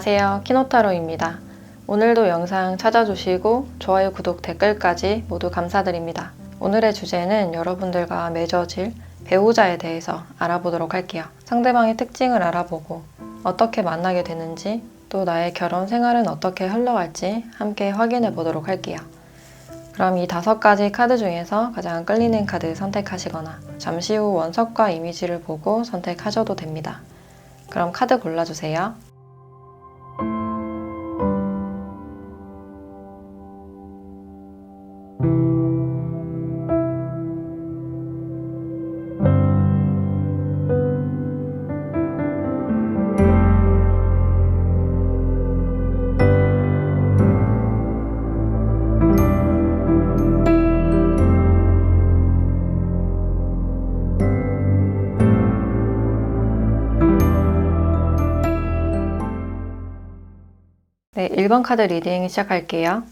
안녕하세요. 키노타로입니다. 오늘도 영상 찾아주시고 좋아요, 구독, 댓글까지 모두 감사드립니다. 오늘의 주제는 여러분들과 맺어질 배우자에 대해서 알아보도록 할게요. 상대방의 특징을 알아보고 어떻게 만나게 되는지, 또 나의 결혼 생활은 어떻게 흘러갈지 함께 확인해 보도록 할게요. 그럼 이 5가지 카드 중에서 가장 끌리는 카드 선택하시거나 잠시 후 원석과 이미지를 보고 선택하셔도 됩니다. 그럼 카드 골라주세요. 네, 1번 카드 리딩 시작할게요.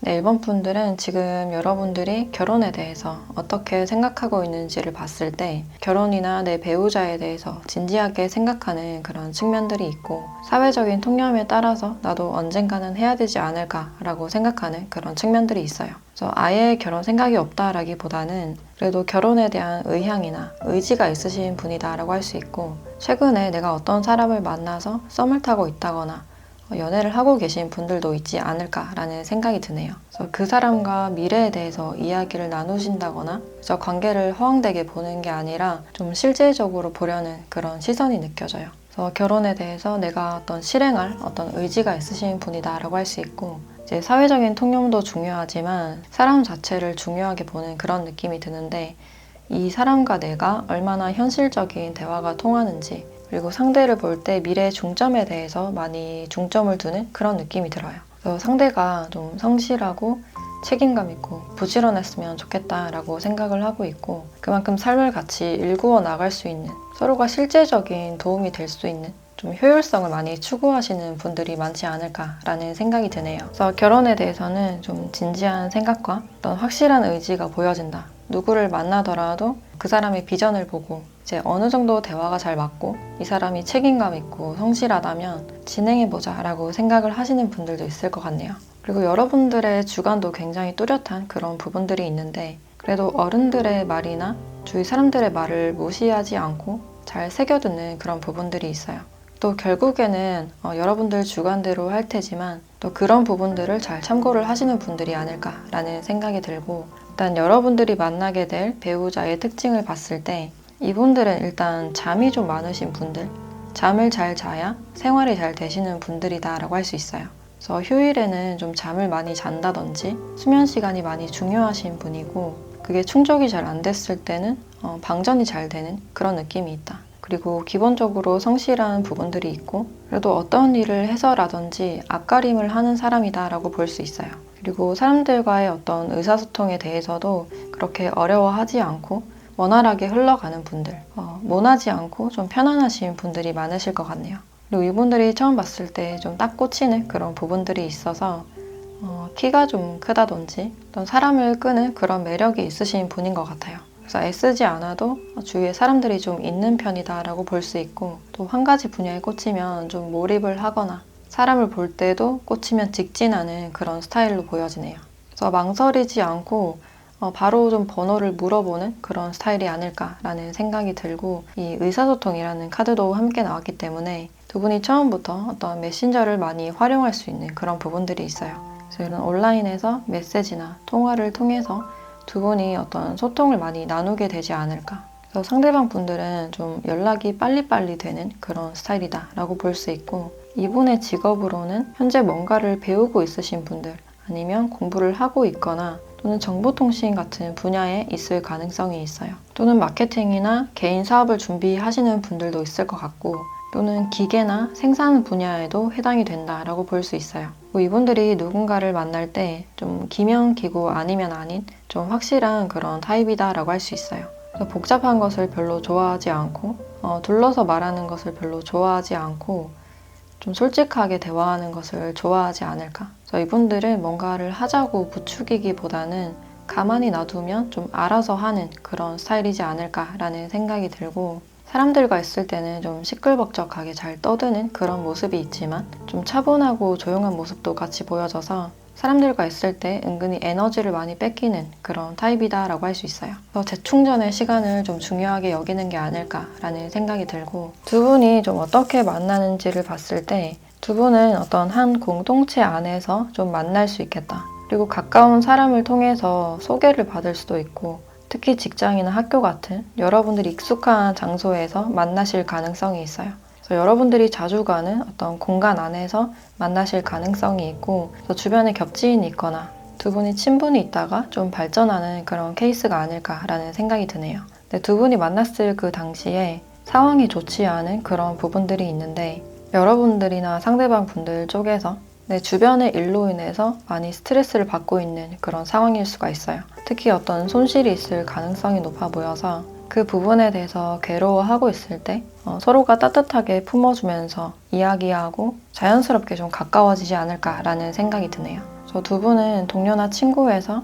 네, 1번 분들은 지금 여러분들이 결혼에 대해서 어떻게 생각하고 있는지를 봤을 때 결혼이나 내 배우자에 대해서 진지하게 생각하는 그런 측면들이 있고, 사회적인 통념에 따라서 나도 언젠가는 해야 되지 않을까라고 생각하는 그런 측면들이 있어요. 그래서 아예 결혼 생각이 없다라기보다는 그래도 결혼에 대한 의향이나 의지가 있으신 분이다라고 할 수 있고, 최근에 내가 어떤 사람을 만나서 썸을 타고 있다거나 연애를 하고 계신 분들도 있지 않을까라는 생각이 드네요. 그래서 그 사람과 미래에 대해서 이야기를 나누신다거나 그래서 관계를 허황되게 보는 게 아니라 좀 실질적으로 보려는 그런 시선이 느껴져요. 그래서 결혼에 대해서 내가 어떤 실행할 어떤 의지가 있으신 분이다라고 할 수 있고, 이제 사회적인 통념도 중요하지만 사람 자체를 중요하게 보는 그런 느낌이 드는데, 이 사람과 내가 얼마나 현실적인 대화가 통하는지, 그리고 상대를 볼 때 미래의 중점에 대해서 많이 중점을 두는 그런 느낌이 들어요. 그래서 상대가 좀 성실하고 책임감 있고 부지런했으면 좋겠다라고 생각을 하고 있고, 그만큼 삶을 같이 일구어 나갈 수 있는, 서로가 실제적인 도움이 될 수 있는 좀 효율성을 많이 추구하시는 분들이 많지 않을까라는 생각이 드네요. 그래서 결혼에 대해서는 좀 진지한 생각과 어떤 확실한 의지가 보여진다. 누구를 만나더라도 그 사람의 비전을 보고 이제 어느 정도 대화가 잘 맞고 이 사람이 책임감 있고 성실하다면 진행해보자 라고 생각을 하시는 분들도 있을 것 같네요. 그리고 여러분들의 주관도 굉장히 뚜렷한 그런 부분들이 있는데, 그래도 어른들의 말이나 주위 사람들의 말을 무시하지 않고 잘 새겨듣는 그런 부분들이 있어요. 또 결국에는 여러분들 주관대로 할 테지만 또 그런 부분들을 잘 참고를 하시는 분들이 아닐까라는 생각이 들고, 일단 여러분들이 만나게 될 배우자의 특징을 봤을 때 이분들은 일단 잠이 좀 많으신 분들, 잠을 잘 자야 생활이 잘 되시는 분들이다 라고 할 수 있어요. 그래서 휴일에는 좀 잠을 많이 잔다든지 수면 시간이 많이 중요하신 분이고, 그게 충족이 잘 안 됐을 때는 방전이 잘 되는 그런 느낌이 있다. 그리고 기본적으로 성실한 부분들이 있고, 그래도 어떤 일을 해서라든지 앞가림을 하는 사람이다 라고 볼 수 있어요. 그리고 사람들과의 어떤 의사소통에 대해서도 그렇게 어려워하지 않고 원활하게 흘러가는 분들, 모나지 않고 좀 편안하신 분들이 많으실 것 같네요. 그리고 이분들이 처음 봤을 때 좀 딱 꽂히는 그런 부분들이 있어서 키가 좀 크다든지 어떤 사람을 끄는 그런 매력이 있으신 분인 것 같아요. 그래서 애쓰지 않아도 주위에 사람들이 좀 있는 편이다 라고 볼 수 있고, 또 한 가지 분야에 꽂히면 좀 몰입을 하거나 사람을 볼 때도 꽂히면 직진하는 그런 스타일로 보여지네요. 그래서 망설이지 않고 바로 좀 번호를 물어보는 그런 스타일이 아닐까라는 생각이 들고, 이 의사소통이라는 카드도 함께 나왔기 때문에 두 분이 처음부터 어떤 메신저를 많이 활용할 수 있는 그런 부분들이 있어요. 그래서 이런 온라인에서 메시지나 통화를 통해서 두 분이 어떤 소통을 많이 나누게 되지 않을까. 그래서 상대방 분들은 좀 연락이 빨리빨리 되는 그런 스타일이다 라고 볼 수 있고, 이분의 직업으로는 현재 뭔가를 배우고 있으신 분들, 아니면 공부를 하고 있거나 또는 정보통신 같은 분야에 있을 가능성이 있어요. 또는 마케팅이나 개인 사업을 준비하시는 분들도 있을 것 같고, 또는 기계나 생산 분야에도 해당이 된다라고 볼 수 있어요. 이분들이 누군가를 만날 때 좀 기면 기고 아니면 아닌 좀 확실한 그런 타입이다라고 할 수 있어요. 그래서 복잡한 것을 별로 좋아하지 않고 둘러서 말하는 것을 별로 좋아하지 않고 좀 솔직하게 대화하는 것을 좋아하지 않을까. 그래서 이분들은 뭔가를 하자고 부추기기보다는 가만히 놔두면 좀 알아서 하는 그런 스타일이지 않을까라는 생각이 들고, 사람들과 있을 때는 좀 시끌벅적하게 잘 떠드는 그런 모습이 있지만 좀 차분하고 조용한 모습도 같이 보여져서 사람들과 있을 때 은근히 에너지를 많이 뺏기는 그런 타입이다라고 할 수 있어요. 그래서 재충전의 시간을 좀 중요하게 여기는 게 아닐까라는 생각이 들고, 두 분이 좀 어떻게 만나는지를 봤을 때 두 분은 어떤 한 공동체 안에서 좀 만날 수 있겠다. 그리고 가까운 사람을 통해서 소개를 받을 수도 있고, 특히 직장이나 학교 같은 여러분들이 익숙한 장소에서 만나실 가능성이 있어요. 그래서 여러분들이 자주 가는 어떤 공간 안에서 만나실 가능성이 있고, 주변에 겹지인이 있거나 두 분이 친분이 있다가 좀 발전하는 그런 케이스가 아닐까라는 생각이 드네요. 근데 두 분이 만났을 그 당시에 상황이 좋지 않은 그런 부분들이 있는데, 여러분들이나 상대방 분들 쪽에서 내 주변의 일로 인해서 많이 스트레스를 받고 있는 그런 상황일 수가 있어요. 특히 어떤 손실이 있을 가능성이 높아 보여서 그 부분에 대해서 괴로워하고 있을 때 서로가 따뜻하게 품어주면서 이야기하고 자연스럽게 좀 가까워지지 않을까라는 생각이 드네요. 저 두 분은 동료나 친구에서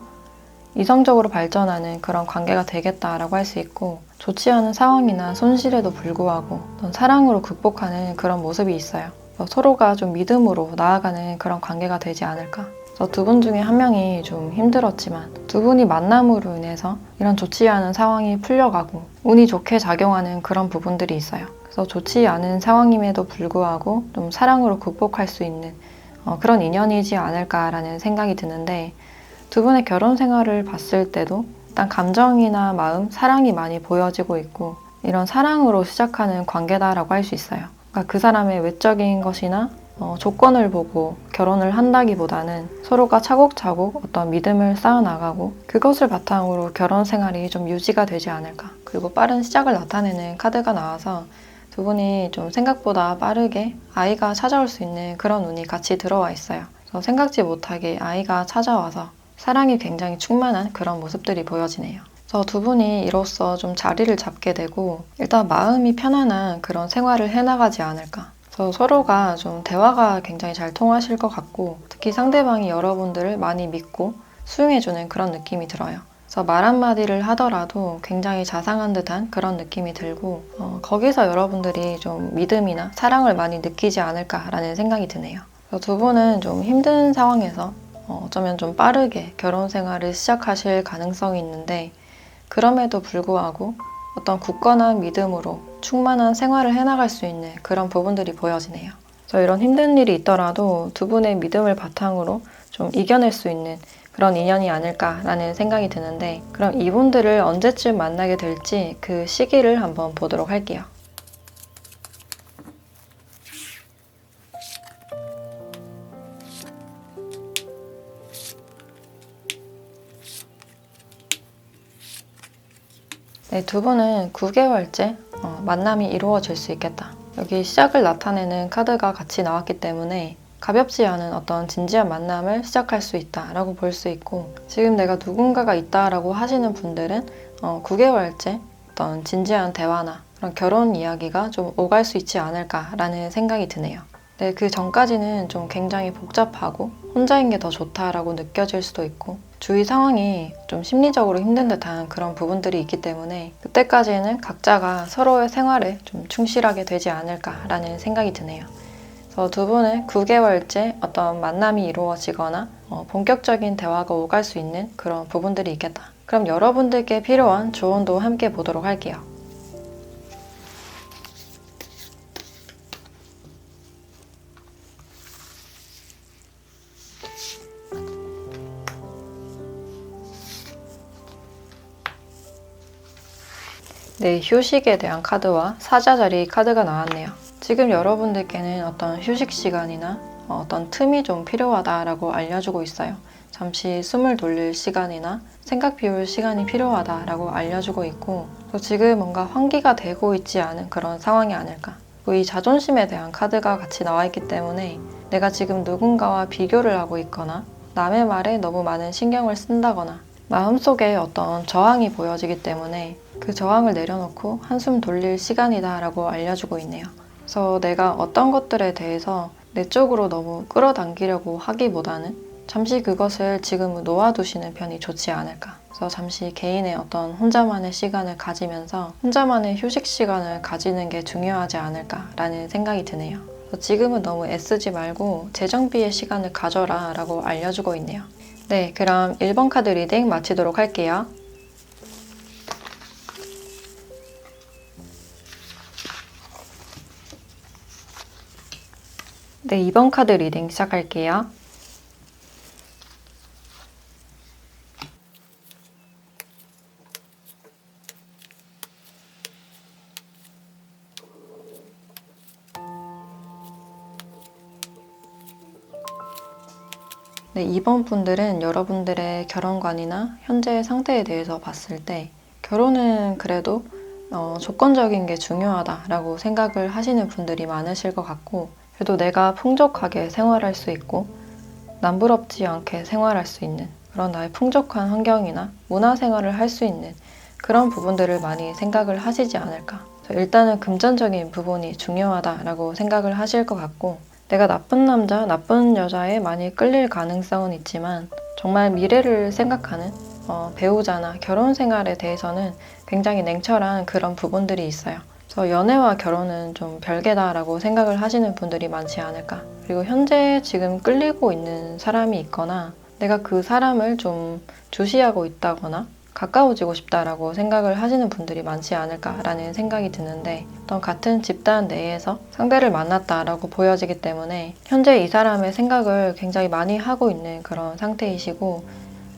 이성적으로 발전하는 그런 관계가 되겠다라고 할 수 있고, 좋지 않은 상황이나 손실에도 불구하고 어떤 사랑으로 극복하는 그런 모습이 있어요. 서로가 좀 믿음으로 나아가는 그런 관계가 되지 않을까. 두 분 중에 한 명이 좀 힘들었지만 두 분이 만남으로 인해서 이런 좋지 않은 상황이 풀려가고 운이 좋게 작용하는 그런 부분들이 있어요. 그래서 좋지 않은 상황임에도 불구하고 좀 사랑으로 극복할 수 있는 그런 인연이지 않을까라는 생각이 드는데, 두 분의 결혼 생활을 봤을 때도 일단 감정이나 마음, 사랑이 많이 보여지고 있고, 이런 사랑으로 시작하는 관계다라고 할 수 있어요. 그러니까 그 사람의 외적인 것이나 조건을 보고 결혼을 한다기보다는 서로가 차곡차곡 어떤 믿음을 쌓아나가고 그것을 바탕으로 결혼 생활이 좀 유지가 되지 않을까. 그리고 빠른 시작을 나타내는 카드가 나와서 두 분이 좀 생각보다 빠르게 아이가 찾아올 수 있는 그런 운이 같이 들어와 있어요. 그래서 생각지 못하게 아이가 찾아와서 사랑이 굉장히 충만한 그런 모습들이 보여지네요. 그래서 두 분이 이로써 좀 자리를 잡게 되고 일단 마음이 편안한 그런 생활을 해나가지 않을까. 그래서 서로가 좀 대화가 굉장히 잘 통하실 것 같고, 특히 상대방이 여러분들을 많이 믿고 수용해주는 그런 느낌이 들어요. 그래서 말 한마디를 하더라도 굉장히 자상한 듯한 그런 느낌이 들고, 거기서 여러분들이 좀 믿음이나 사랑을 많이 느끼지 않을까라는 생각이 드네요. 그래서 두 분은 좀 힘든 상황에서 어쩌면 좀 빠르게 결혼 생활을 시작하실 가능성이 있는데, 그럼에도 불구하고 어떤 굳건한 믿음으로 충만한 생활을 해나갈 수 있는 그런 부분들이 보여지네요. 그래서 이런 힘든 일이 있더라도 두 분의 믿음을 바탕으로 좀 이겨낼 수 있는 그런 인연이 아닐까라는 생각이 드는데, 그럼 이분들을 언제쯤 만나게 될지 그 시기를 한번 보도록 할게요. 네, 두 분은 9개월째 만남이 이루어질 수 있겠다. 여기 시작을 나타내는 카드가 같이 나왔기 때문에 가볍지 않은 어떤 진지한 만남을 시작할 수 있다라고 볼 수 있고, 지금 내가 누군가가 있다라고 하시는 분들은 9개월째 어떤 진지한 대화나 그런 결혼 이야기가 좀 오갈 수 있지 않을까라는 생각이 드네요. 네, 그 전까지는 좀 굉장히 복잡하고 혼자인 게 더 좋다라고 느껴질 수도 있고, 주위 상황이 좀 심리적으로 힘든 듯한 그런 부분들이 있기 때문에 그때까지는 각자가 서로의 생활에 좀 충실하게 되지 않을까라는 생각이 드네요. 그래서 두 분은 9개월째 어떤 만남이 이루어지거나 본격적인 대화가 오갈 수 있는 그런 부분들이 있겠다. 그럼 여러분들께 필요한 조언도 함께 보도록 할게요. 네, 휴식에 대한 카드와 사자자리 카드가 나왔네요. 지금 여러분들께는 어떤 휴식 시간이나 어떤 틈이 좀 필요하다라고 알려주고 있어요. 잠시 숨을 돌릴 시간이나 생각 비울 시간이 필요하다라고 알려주고 있고, 또 지금 뭔가 환기가 되고 있지 않은 그런 상황이 아닐까. 이 자존심에 대한 카드가 같이 나와 있기 때문에 내가 지금 누군가와 비교를 하고 있거나 남의 말에 너무 많은 신경을 쓴다거나 마음속에 어떤 저항이 보여지기 때문에 그 저항을 내려놓고 한숨 돌릴 시간이다 라고 알려주고 있네요. 그래서 내가 어떤 것들에 대해서 내 쪽으로 너무 끌어당기려고 하기보다는 잠시 그것을 지금 놓아두시는 편이 좋지 않을까. 그래서 잠시 개인의 어떤 혼자만의 시간을 가지면서 혼자만의 휴식 시간을 가지는 게 중요하지 않을까라는 생각이 드네요. 지금은 너무 애쓰지 말고 재정비의 시간을 가져라 라고 알려주고 있네요. 네, 그럼 1번 카드 리딩 마치도록 할게요. 네, 2번 카드 리딩 시작할게요. 네, 2번 분들은 여러분들의 결혼관이나 현재의 상태에 대해서 봤을 때 결혼은 그래도 조건적인 게 중요하다라고 생각을 하시는 분들이 많으실 것 같고, 그래도 내가 풍족하게 생활할 수 있고 남부럽지 않게 생활할 수 있는 그런 나의 풍족한 환경이나 문화생활을 할 수 있는 그런 부분들을 많이 생각을 하시지 않을까. 일단은 금전적인 부분이 중요하다라고 생각을 하실 것 같고, 내가 나쁜 남자, 나쁜 여자에 많이 끌릴 가능성은 있지만 정말 미래를 생각하는 배우자나 결혼 생활에 대해서는 굉장히 냉철한 그런 부분들이 있어요. 그래서 연애와 결혼은 좀 별개다라고 생각을 하시는 분들이 많지 않을까. 그리고 현재 지금 끌리고 있는 사람이 있거나 내가 그 사람을 좀 주시하고 있다거나 가까워지고 싶다라고 생각을 하시는 분들이 많지 않을까라는 생각이 드는데, 어떤 같은 집단 내에서 상대를 만났다라고 보여지기 때문에 현재 이 사람의 생각을 굉장히 많이 하고 있는 그런 상태이시고,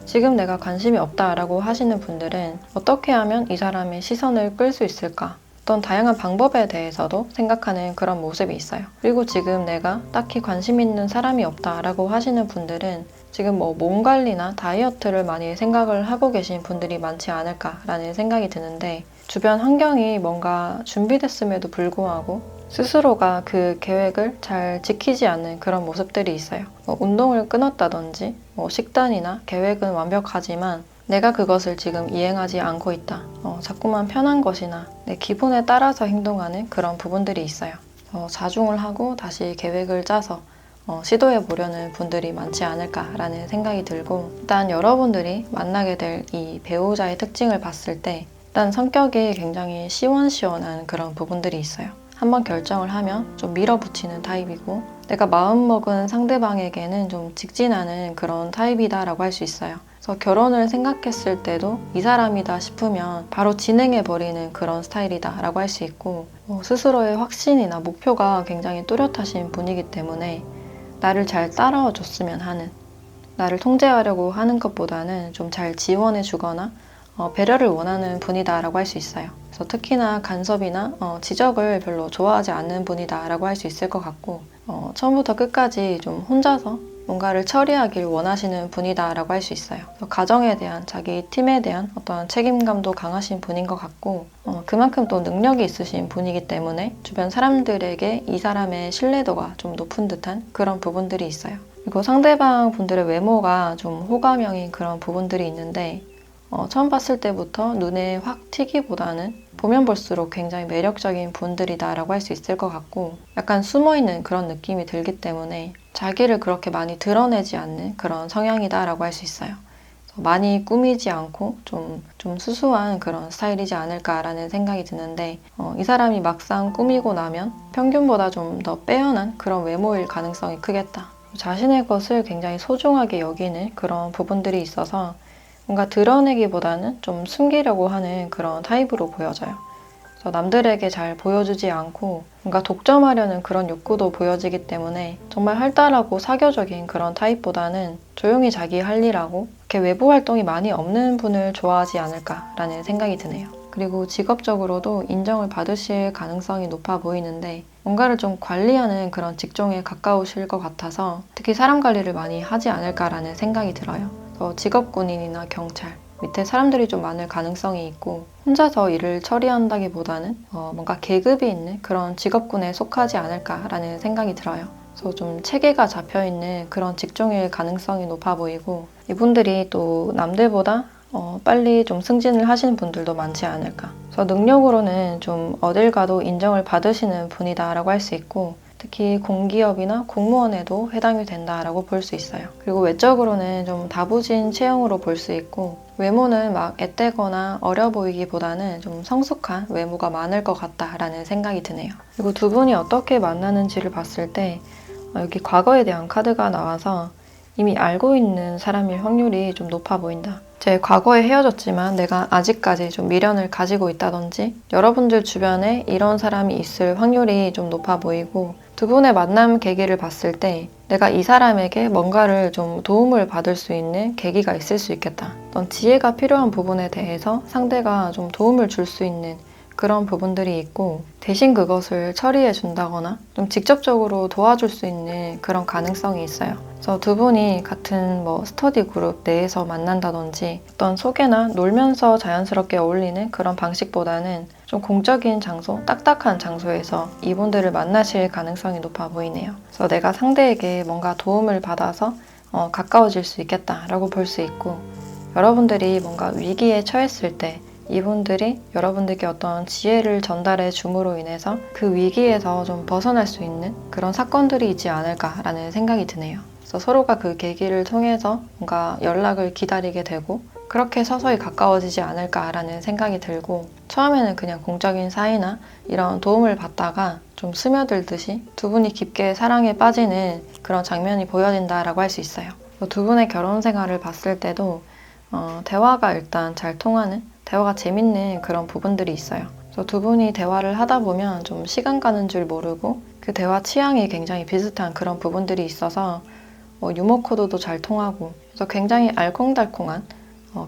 지금 내가 관심이 없다라고 하시는 분들은 어떻게 하면 이 사람의 시선을 끌 수 있을까? 어떤 다양한 방법에 대해서도 생각하는 그런 모습이 있어요. 그리고 지금 내가 딱히 관심 있는 사람이 없다라고 하시는 분들은 지금 몸 관리나 다이어트를 많이 생각을 하고 계신 분들이 많지 않을까라는 생각이 드는데, 주변 환경이 뭔가 준비됐음에도 불구하고 스스로가 그 계획을 잘 지키지 않는 그런 모습들이 있어요. 운동을 끊었다든지 식단이나 계획은 완벽하지만 내가 그것을 지금 이행하지 않고 있다. 자꾸만 편한 것이나 내 기분에 따라서 행동하는 그런 부분들이 있어요. 자중을 하고 다시 계획을 짜서 시도해 보려는 분들이 많지 않을까라는 생각이 들고, 일단 여러분들이 만나게 될 이 배우자의 특징을 봤을 때 일단 성격이 굉장히 시원시원한 그런 부분들이 있어요. 한번 결정을 하면 좀 밀어붙이는 타입이고, 내가 마음먹은 상대방에게는 좀 직진하는 그런 타입이다라고 할 수 있어요. 그래서 결혼을 생각했을 때도 이 사람이다 싶으면 바로 진행해버리는 그런 스타일이다라고 할 수 있고, 스스로의 확신이나 목표가 굉장히 뚜렷하신 분이기 때문에 나를 잘 따라와줬으면 하는, 나를 통제하려고 하는 것보다는 좀 잘 지원해주거나 배려를 원하는 분이다라고 할 수 있어요. 그래서 특히나 간섭이나 지적을 별로 좋아하지 않는 분이다라고 할 수 있을 것 같고, 처음부터 끝까지 좀 혼자서 뭔가를 처리하길 원하시는 분이다라고 할 수 있어요. 가정에 대한, 자기 팀에 대한 어떤 책임감도 강하신 분인 것 같고, 그만큼 또 능력이 있으신 분이기 때문에 주변 사람들에게 이 사람의 신뢰도가 좀 높은 듯한 그런 부분들이 있어요. 그리고 상대방 분들의 외모가 좀 호감형인 그런 부분들이 있는데, 처음 봤을 때부터 눈에 확 튀기보다는 보면 볼수록 굉장히 매력적인 분들이다라고 할 수 있을 것 같고, 약간 숨어있는 그런 느낌이 들기 때문에 자기를 그렇게 많이 드러내지 않는 그런 성향이다라고 할 수 있어요. 많이 꾸미지 않고 좀 수수한 그런 스타일이지 않을까라는 생각이 드는데, 이 사람이 막상 꾸미고 나면 평균보다 좀 더 빼어난 그런 외모일 가능성이 크겠다. 자신의 것을 굉장히 소중하게 여기는 그런 부분들이 있어서 뭔가 드러내기보다는 좀 숨기려고 하는 그런 타입으로 보여져요. 그래서 남들에게 잘 보여주지 않고 뭔가 독점하려는 그런 욕구도 보여지기 때문에 정말 활달하고 사교적인 그런 타입보다는 조용히 자기 할 일하고 이렇게 외부 활동이 많이 없는 분을 좋아하지 않을까라는 생각이 드네요. 그리고 직업적으로도 인정을 받으실 가능성이 높아 보이는데, 뭔가를 좀 관리하는 그런 직종에 가까우실 것 같아서 특히 사람 관리를 많이 하지 않을까라는 생각이 들어요. 직업 군인이나 경찰 밑에 사람들이 좀 많을 가능성이 있고, 혼자서 일을 처리한다기보다는 뭔가 계급이 있는 그런 직업군에 속하지 않을까라는 생각이 들어요. 그래서 좀 체계가 잡혀있는 그런 직종일 가능성이 높아 보이고, 이분들이 또 남들보다 빨리 좀 승진을 하시는 분들도 많지 않을까. 그래서 능력으로는 좀 어딜 가도 인정을 받으시는 분이다라고 할 수 있고, 특히 공기업이나 공무원에도 해당이 된다라고 볼 수 있어요. 그리고 외적으로는 좀 다부진 체형으로 볼 수 있고, 외모는 막 앳되거나 어려 보이기보다는 좀 성숙한 외모가 많을 것 같다라는 생각이 드네요. 그리고 두 분이 어떻게 만나는지를 봤을 때 여기 과거에 대한 카드가 나와서 이미 알고 있는 사람일 확률이 좀 높아 보인다. 제 과거에 헤어졌지만 내가 아직까지 좀 미련을 가지고 있다든지 여러분들 주변에 이런 사람이 있을 확률이 좀 높아 보이고, 두 분의 만남 계기를 봤을 때 내가 이 사람에게 뭔가를 좀 도움을 받을 수 있는 계기가 있을 수 있겠다. 어떤 지혜가 필요한 부분에 대해서 상대가 좀 도움을 줄 수 있는 그런 부분들이 있고, 대신 그것을 처리해 준다거나 좀 직접적으로 도와줄 수 있는 그런 가능성이 있어요. 그래서 두 분이 같은 스터디 그룹 내에서 만난다든지 어떤 소개나 놀면서 자연스럽게 어울리는 그런 방식보다는 좀 공적인 장소, 딱딱한 장소에서 이분들을 만나실 가능성이 높아 보이네요. 그래서 내가 상대에게 뭔가 도움을 받아서 가까워질 수 있겠다라고 볼 수 있고, 여러분들이 뭔가 위기에 처했을 때 이분들이 여러분들께 어떤 지혜를 전달해 줌으로 인해서 그 위기에서 좀 벗어날 수 있는 그런 사건들이 있지 않을까라는 생각이 드네요. 그래서 서로가 그 계기를 통해서 뭔가 연락을 기다리게 되고 그렇게 서서히 가까워지지 않을까라는 생각이 들고, 처음에는 그냥 공적인 사이나 이런 도움을 받다가 좀 스며들듯이 두 분이 깊게 사랑에 빠지는 그런 장면이 보여진다라고 할 수 있어요. 두 분의 결혼 생활을 봤을 때도 대화가 일단 잘 통하는, 대화가 재밌는 그런 부분들이 있어요. 그래서 두 분이 대화를 하다 보면 좀 시간 가는 줄 모르고 그 대화 취향이 굉장히 비슷한 그런 부분들이 있어서 유머 코드도 잘 통하고, 그래서 굉장히 알콩달콩한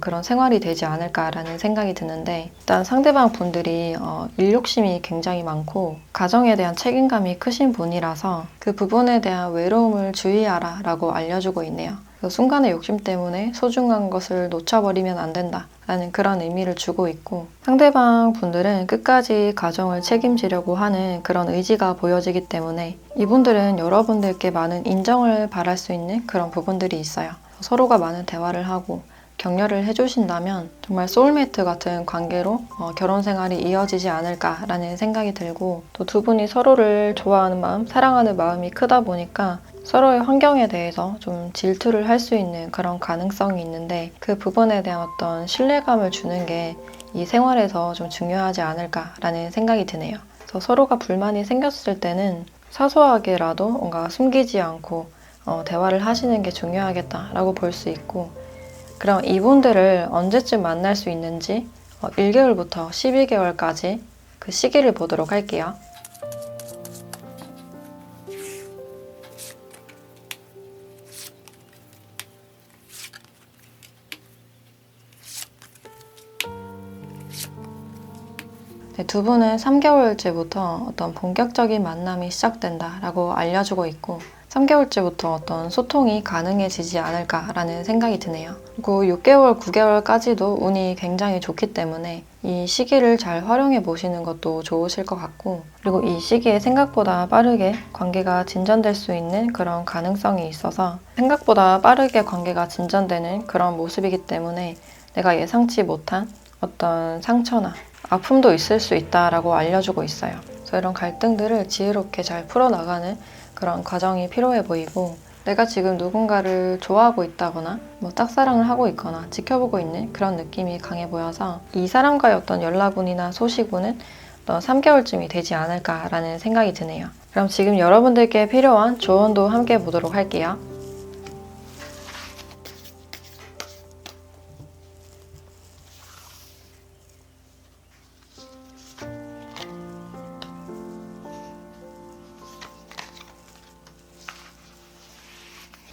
그런 생활이 되지 않을까라는 생각이 드는데, 일단 상대방 분들이 일 욕심이 굉장히 많고 가정에 대한 책임감이 크신 분이라서 그 부분에 대한 외로움을 주의하라 라고 알려주고 있네요. 순간의 욕심 때문에 소중한 것을 놓쳐버리면 안 된다 라는 그런 의미를 주고 있고, 상대방 분들은 끝까지 가정을 책임지려고 하는 그런 의지가 보여지기 때문에 이분들은 여러분들께 많은 인정을 바랄 수 있는 그런 부분들이 있어요. 서로가 많은 대화를 하고 격려를 해주신다면 정말 소울메이트 같은 관계로 결혼 생활이 이어지지 않을까라는 생각이 들고, 또 두 분이 서로를 좋아하는 마음, 사랑하는 마음이 크다 보니까 서로의 환경에 대해서 좀 질투를 할 수 있는 그런 가능성이 있는데, 그 부분에 대한 어떤 신뢰감을 주는 게 이 생활에서 좀 중요하지 않을까라는 생각이 드네요. 그래서 서로가 불만이 생겼을 때는 사소하게라도 뭔가 숨기지 않고 대화를 하시는 게 중요하겠다라고 볼 수 있고, 그럼 이분들을 언제쯤 만날 수 있는지 1개월부터 12개월까지 그 시기를 보도록 할게요. 두 분은 3개월째부터 어떤 본격적인 만남이 시작된다라고 알려주고 있고, 3개월째부터 어떤 소통이 가능해지지 않을까라는 생각이 드네요. 그리고 6개월, 9개월까지도 운이 굉장히 좋기 때문에 이 시기를 잘 활용해 보시는 것도 좋으실 것 같고, 그리고 이 시기에 생각보다 빠르게 관계가 진전될 수 있는 그런 가능성이 있어서, 생각보다 빠르게 관계가 진전되는 그런 모습이기 때문에 내가 예상치 못한 어떤 상처나 아픔도 있을 수 있다라고 알려주고 있어요. 그래서 이런 갈등들을 지혜롭게 잘 풀어나가는 그런 과정이 필요해 보이고, 내가 지금 누군가를 좋아하고 있다거나 짝사랑을 하고 있거나 지켜보고 있는 그런 느낌이 강해 보여서 이 사람과의 어떤 연락운이나 소식운은 3개월쯤이 되지 않을까라는 생각이 드네요. 그럼 지금 여러분들께 필요한 조언도 함께 보도록 할게요.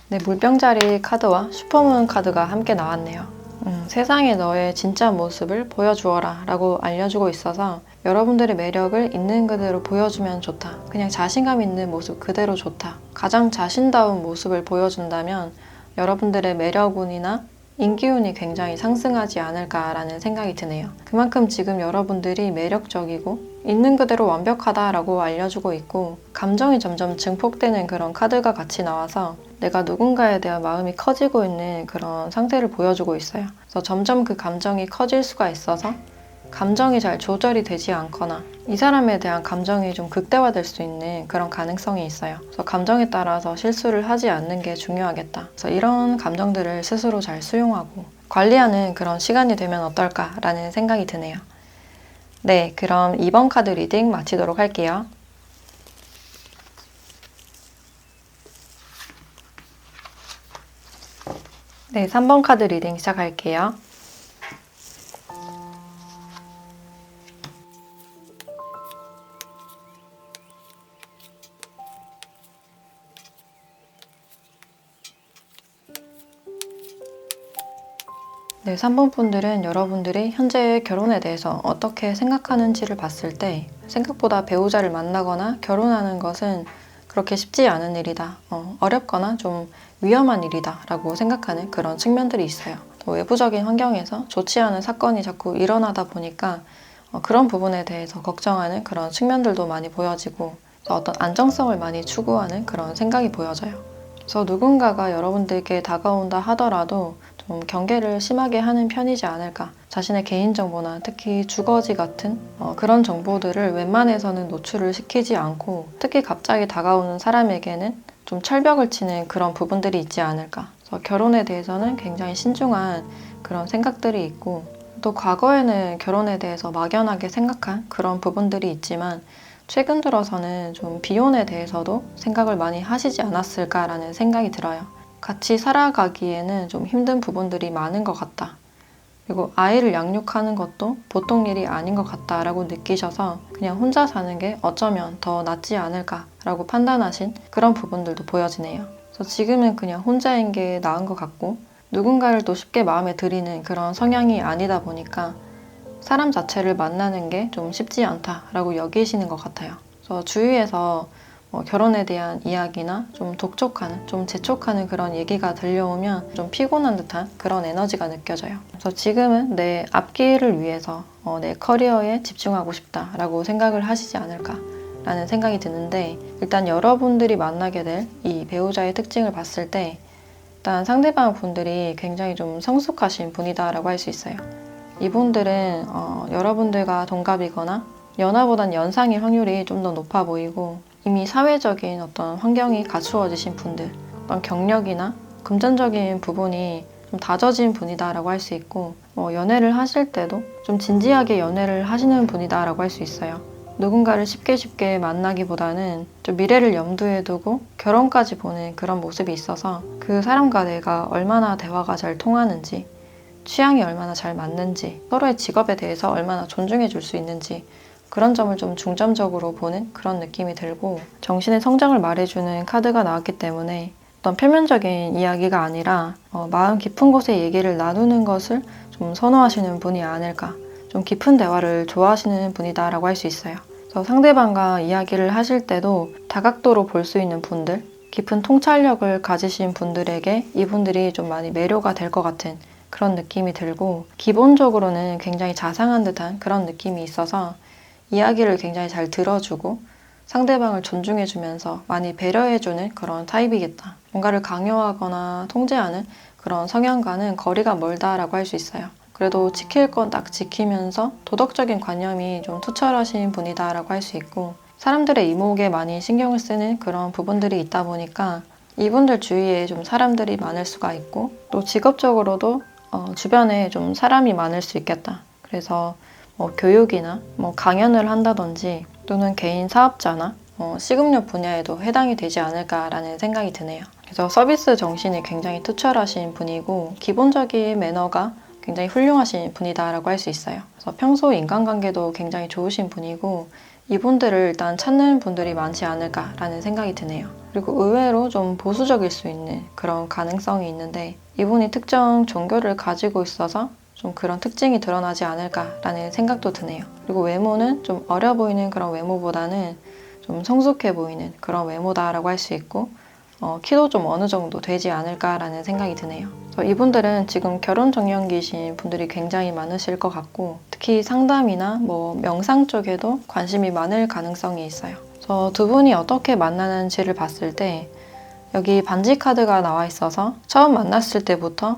네, 물병자리 카드와 슈퍼문 카드가 함께 나왔네요. 세상에 너의 진짜 모습을 보여주어라 라고 알려주고 있어서 여러분들의 매력을 있는 그대로 보여주면 좋다. 그냥 자신감 있는 모습 그대로 좋다. 가장 자신다운 모습을 보여준다면 여러분들의 매력운이나 인기운이 굉장히 상승하지 않을까라는 생각이 드네요. 그만큼 지금 여러분들이 매력적이고 있는 그대로 완벽하다라고 알려주고 있고 감정이 점점 증폭되는 그런 카드가 같이 나와서 내가 누군가에 대한 마음이 커지고 있는 그런 상태를 보여주고 있어요. 그래서 점점 그 감정이 커질 수가 있어서 감정이 잘 조절이 되지 않거나 이 사람에 대한 감정이 좀 극대화될 수 있는 그런 가능성이 있어요. 그래서 감정에 따라서 실수를 하지 않는 게 중요하겠다. 그래서 이런 감정들을 스스로 잘 수용하고 관리하는 그런 시간이 되면 어떨까라는 생각이 드네요. 네, 그럼 2번 카드 리딩 마치도록 할게요. 네, 3번 카드 리딩 시작할게요. 네, 3번 분들은 여러분들이 현재의 결혼에 대해서 어떻게 생각하는지를 봤을 때 생각보다 배우자를 만나거나 결혼하는 것은 그렇게 쉽지 않은 일이다. 어렵거나 좀 위험한 일이다 라고 생각하는 그런 측면들이 있어요. 또 외부적인 환경에서 좋지 않은 사건이 자꾸 일어나다 보니까 그런 부분에 대해서 걱정하는 그런 측면들도 많이 보여지고 어떤 안정성을 많이 추구하는 그런 생각이 보여져요. 그래서 누군가가 여러분들께 다가온다 하더라도 좀 경계를 심하게 하는 편이지 않을까. 자신의 개인정보나 특히 주거지 같은 그런 정보들을 웬만해서는 노출을 시키지 않고 특히 갑자기 다가오는 사람에게는 좀 철벽을 치는 그런 부분들이 있지 않을까. 그래서 결혼에 대해서는 굉장히 신중한 그런 생각들이 있고 또 과거에는 결혼에 대해서 막연하게 생각한 그런 부분들이 있지만 최근 들어서는 좀 비혼에 대해서도 생각을 많이 하시지 않았을까라는 생각이 들어요. 같이 살아가기에는 좀 힘든 부분들이 많은 것 같다. 그리고 아이를 양육하는 것도 보통 일이 아닌 것 같다라고 느끼셔서 그냥 혼자 사는 게 어쩌면 더 낫지 않을까라고 판단하신 그런 부분들도 보여지네요. 그래서 지금은 그냥 혼자인 게 나은 것 같고 누군가를 또 쉽게 마음에 들이는 그런 성향이 아니다 보니까 사람 자체를 만나는 게 좀 쉽지 않다라고 여기시는 것 같아요. 그래서 주위에서 결혼에 대한 이야기나 좀 독촉하는, 좀 재촉하는 그런 얘기가 들려오면 좀 피곤한 듯한 그런 에너지가 느껴져요. 그래서 지금은 내 앞길을 위해서 내 커리어에 집중하고 싶다라고 생각을 하시지 않을까라는 생각이 드는데 일단 여러분들이 만나게 될 이 배우자의 특징을 봤을 때 일단 상대방 분들이 굉장히 좀 성숙하신 분이다라고 할 수 있어요. 이분들은 여러분들과 동갑이거나 연하보단 연상일 확률이 좀 더 높아 보이고 이미 사회적인 어떤 환경이 갖추어지신 분들, 어떤 경력이나 금전적인 부분이 좀 다져진 분이다라고 할 수 있고 연애를 하실 때도 좀 진지하게 연애를 하시는 분이다라고 할 수 있어요. 누군가를 쉽게 만나기보다는 좀 미래를 염두에 두고 결혼까지 보는 그런 모습이 있어서 그 사람과 내가 얼마나 대화가 잘 통하는지 취향이 얼마나 잘 맞는지 서로의 직업에 대해서 얼마나 존중해 줄 수 있는지 그런 점을 좀 중점적으로 보는 그런 느낌이 들고 정신의 성장을 말해주는 카드가 나왔기 때문에 어떤 표면적인 이야기가 아니라 마음 깊은 곳에 얘기를 나누는 것을 좀 선호하시는 분이 아닐까 좀 깊은 대화를 좋아하시는 분이다라고 할 수 있어요. 그래서 상대방과 이야기를 하실 때도 다각도로 볼 수 있는 분들 깊은 통찰력을 가지신 분들에게 이분들이 좀 많이 매료가 될 것 같은 그런 느낌이 들고 기본적으로는 굉장히 자상한 듯한 그런 느낌이 있어서 이야기를 굉장히 잘 들어주고 상대방을 존중해주면서 많이 배려해주는 그런 타입이겠다. 뭔가를 강요하거나 통제하는 그런 성향과는 거리가 멀다라고 할 수 있어요. 그래도 지킬 건 딱 지키면서 도덕적인 관념이 좀 투철하신 분이다라고 할 수 있고 사람들의 이목에 많이 신경을 쓰는 그런 부분들이 있다 보니까 이분들 주위에 좀 사람들이 많을 수가 있고 또 직업적으로도 주변에 좀 사람이 많을 수 있겠다. 그래서 교육이나 강연을 한다든지 또는 개인 사업자나 식음료 분야에도 해당이 되지 않을까라는 생각이 드네요. 그래서 서비스 정신이 굉장히 투철하신 분이고 기본적인 매너가 굉장히 훌륭하신 분이다라고 할 수 있어요. 그래서 평소 인간관계도 굉장히 좋으신 분이고 이분들을 일단 찾는 분들이 많지 않을까라는 생각이 드네요. 그리고 의외로 좀 보수적일 수 있는 그런 가능성이 있는데 이분이 특정 종교를 가지고 있어서 좀 그런 특징이 드러나지 않을까라는 생각도 드네요. 그리고 외모는 좀 어려 보이는 그런 외모보다는 좀 성숙해 보이는 그런 외모다라고 할 수 있고 키도 좀 어느 정도 되지 않을까라는 생각이 드네요. 그래서 이분들은 지금 결혼 정년기신 분들이 굉장히 많으실 것 같고 특히 상담이나 명상 쪽에도 관심이 많을 가능성이 있어요. 그래서 두 분이 어떻게 만나는지를 봤을 때 여기 반지 카드가 나와 있어서 처음 만났을 때부터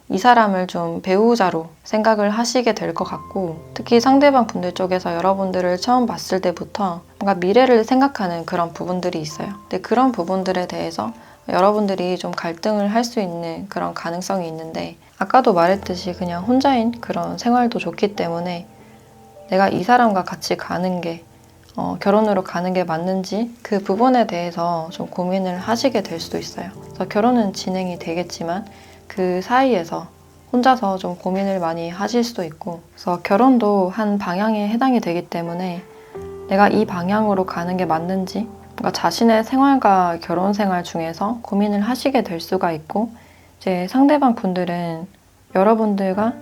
이 사람을 좀 배우자로 생각을 하시게 될 것 같고 특히 상대방 분들 쪽에서 여러분들을 처음 봤을 때부터 뭔가 미래를 생각하는 그런 부분들이 있어요. 근데 그런 부분들에 대해서 여러분들이 좀 갈등을 할 수 있는 그런 가능성이 있는데 아까도 말했듯이 그냥 혼자인 그런 생활도 좋기 때문에 내가 이 사람과 같이 가는 게 결혼으로 가는 게 맞는지 그 부분에 대해서 좀 고민을 하시게 될 수도 있어요. 그래서 결혼은 진행이 되겠지만 그 사이에서 혼자서 좀 고민을 많이 하실 수도 있고 그래서 결혼도 한 방향에 해당이 되기 때문에 내가 이 방향으로 가는 게 맞는지 뭔가 자신의 생활과 결혼 생활 중에서 고민을 하시게 될 수가 있고 이제 상대방 분들은 여러분들과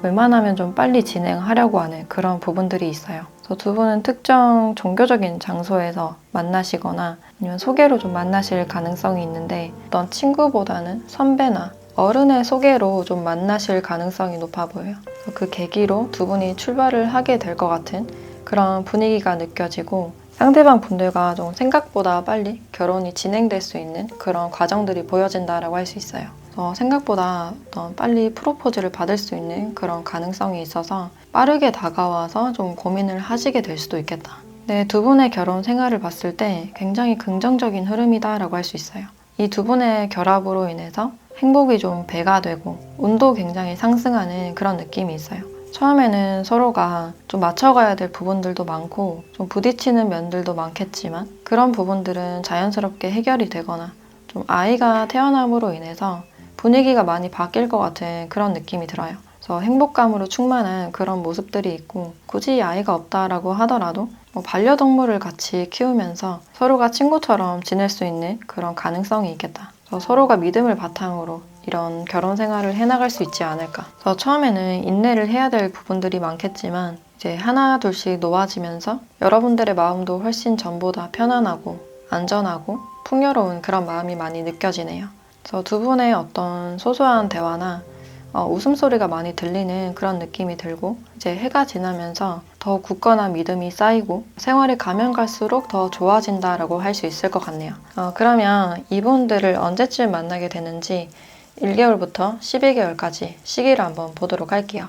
웬만하면 좀 빨리 진행하려고 하는 그런 부분들이 있어요. 그래서 두 분은 특정 종교적인 장소에서 만나시거나 아니면 소개로 좀 만나실 가능성이 있는데 어떤 친구보다는 선배나 어른의 소개로 좀 만나실 가능성이 높아 보여요. 그 계기로 두 분이 출발을 하게 될 것 같은 그런 분위기가 느껴지고 상대방 분들과 좀 생각보다 빨리 결혼이 진행될 수 있는 그런 과정들이 보여진다라고 할 수 있어요. 생각보다 어떤 빨리 프로포즈를 받을 수 있는 그런 가능성이 있어서 빠르게 다가와서 좀 고민을 하시게 될 수도 있겠다. 네, 두 분의 결혼 생활을 봤을 때 굉장히 긍정적인 흐름이다라고 할 수 있어요. 이 두 분의 결합으로 인해서 행복이 좀 배가 되고 운도 굉장히 상승하는 그런 느낌이 있어요. 처음에는 서로가 좀 맞춰가야 될 부분들도 많고 좀 부딪히는 면들도 많겠지만 그런 부분들은 자연스럽게 해결이 되거나 좀 아이가 태어남으로 인해서 분위기가 많이 바뀔 것 같은 그런 느낌이 들어요. 그래서 행복감으로 충만한 그런 모습들이 있고 굳이 아이가 없다라고 하더라도 반려동물을 같이 키우면서 서로가 친구처럼 지낼 수 있는 그런 가능성이 있겠다. 그래서 서로가 믿음을 바탕으로 이런 결혼 생활을 해나갈 수 있지 않을까. 그래서 처음에는 인내를 해야 될 부분들이 많겠지만 이제 하나 둘씩 놓아지면서 여러분들의 마음도 훨씬 전보다 편안하고 안전하고 풍요로운 그런 마음이 많이 느껴지네요. 그래서 두 분의 어떤 소소한 대화나 웃음소리가 많이 들리는 그런 느낌이 들고 이제 해가 지나면서 더 굳건한 믿음이 쌓이고 생활이 가면 갈수록 더 좋아진다라고 할 수 있을 것 같네요. 그러면 이분들을 언제쯤 만나게 되는지 1개월부터 12개월까지 시기를 한번 보도록 할게요.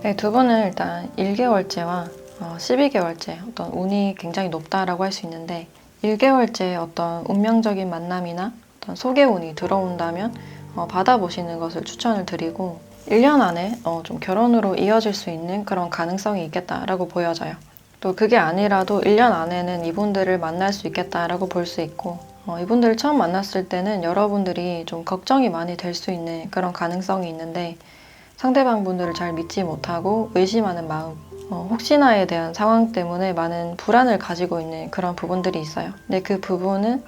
네, 두 분은 일단 1개월째와 12개월째 어떤 운이 굉장히 높다라고 할 수 있는데 1개월째 어떤 운명적인 만남이나 어떤 소개운이 들어온다면 받아보시는 것을 추천을 드리고 1년 안에 좀 결혼으로 이어질 수 있는 그런 가능성이 있겠다라고 보여져요. 또 그게 아니라도 1년 안에는 이분들을 만날 수 있겠다라고 볼 수 있고 이분들을 처음 만났을 때는 여러분들이 좀 걱정이 많이 될 수 있는 그런 가능성이 있는데 상대방 분들을 잘 믿지 못하고 의심하는 마음, 혹시나에 대한 상황 때문에 많은 불안을 가지고 있는 그런 부분들이 있어요. 근데 그 부분은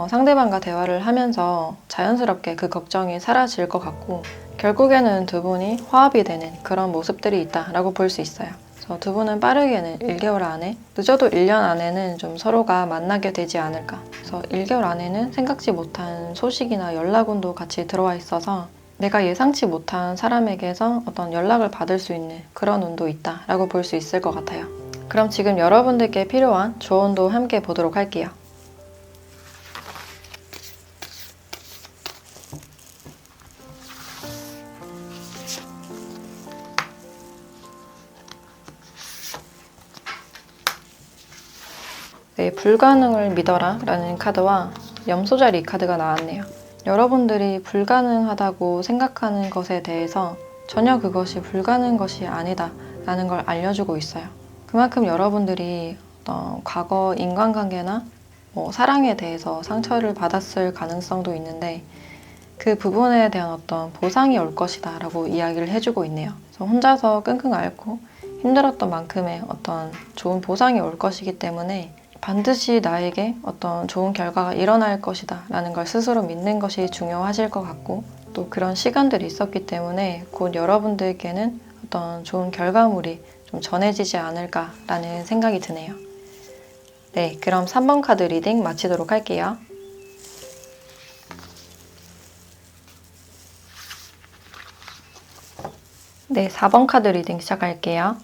상대방과 대화를 하면서 자연스럽게 그 걱정이 사라질 것 같고 결국에는 두 분이 화합이 되는 그런 모습들이 있다라고 볼 수 있어요. 그래서 두 분은 빠르게는 1개월 안에, 늦어도 1년 안에는 좀 서로가 만나게 되지 않을까. 그래서 1개월 안에는 생각지 못한 소식이나 연락운도 같이 들어와 있어서 내가 예상치 못한 사람에게서 어떤 연락을 받을 수 있는 그런 운도 있다라고 볼 수 있을 것 같아요. 그럼 지금 여러분들께 필요한 조언도 함께 보도록 할게요. 네, 불가능을 믿어라 라는 카드와 염소자리 카드가 나왔네요. 여러분들이 불가능하다고 생각하는 것에 대해서 전혀 그것이 불가능한 것이 아니다 라는 걸 알려주고 있어요. 그만큼 여러분들이 어떤 과거 인간관계나 사랑에 대해서 상처를 받았을 가능성도 있는데 그 부분에 대한 어떤 보상이 올 것이다 라고 이야기를 해주고 있네요. 그래서 혼자서 끙끙 앓고 힘들었던 만큼의 어떤 좋은 보상이 올 것이기 때문에 반드시 나에게 어떤 좋은 결과가 일어날 것이다 라는 걸 스스로 믿는 것이 중요하실 것 같고 또 그런 시간들이 있었기 때문에 곧 여러분들께는 어떤 좋은 결과물이 좀 전해지지 않을까라는 생각이 드네요. 네, 그럼 3번 카드 리딩 마치도록 할게요. 네, 4번 카드 리딩 시작할게요.